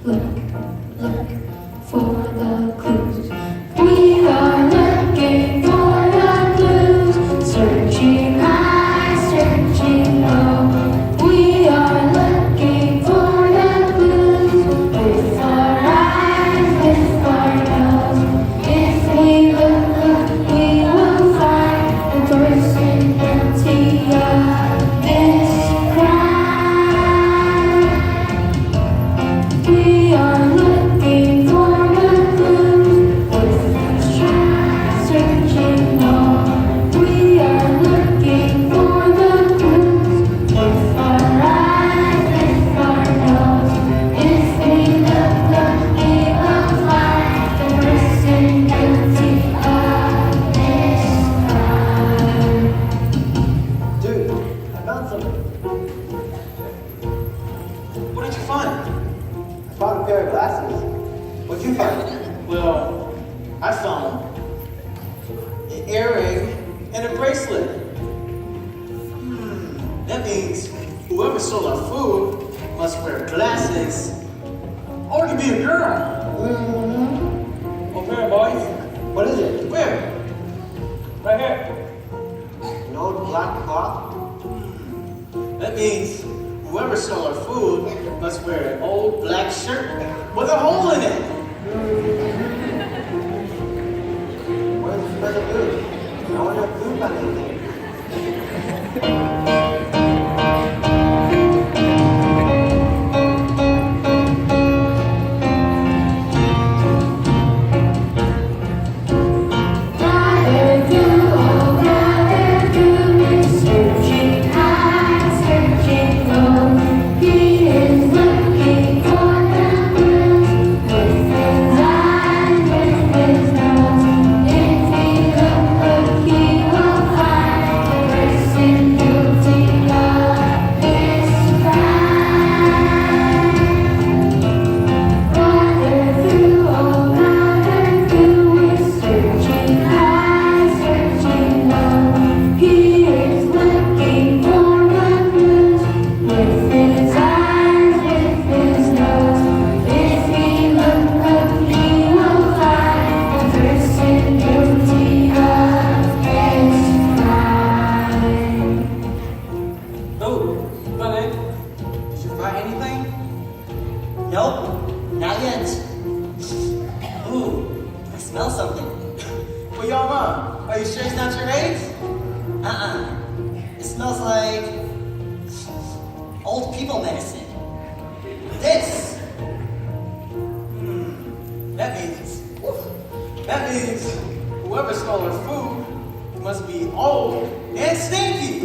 look, look for the clues. We are looking for the clues, searching high, searching low. We are looking for the clues with our eyes, with our nose. If we look, we will find the person guilty of this crime. We are looking for the clues with our searching low. We are looking for the clues with our eyes, with our nose. If we look, we will find the person guilty of this crime. Dude, I found something. What did you find? I found a pair of glasses. What'd you find? Well, I found an earring and a bracelet. That means whoever stole our food must wear glasses. Or it could be a girl. Okay, boys. What is it? Where? Right here. An old black cloth? That means whoever stole our food must wear an old black shirt with a hole in it. Where's the glue? I wonder if glue found anything. Rather do, oh rather do is searching high, searching low. He is looking for the clues with his eyes, with his nose. If he look, he will find the person guilty of this crime. Rather do, oh rather do is searching high, searching low. He is looking for the clues with his eyes, with his nose. If he look, he will find the person guilty of this crime. Oh, Bunny, did you find anything? Nope, not yet. Ooh, I smell something. Well, y'all, Mom, are you sure it's not your eggs? It smells like old people medicine. This. That means whoever stole our food must be old and stinky.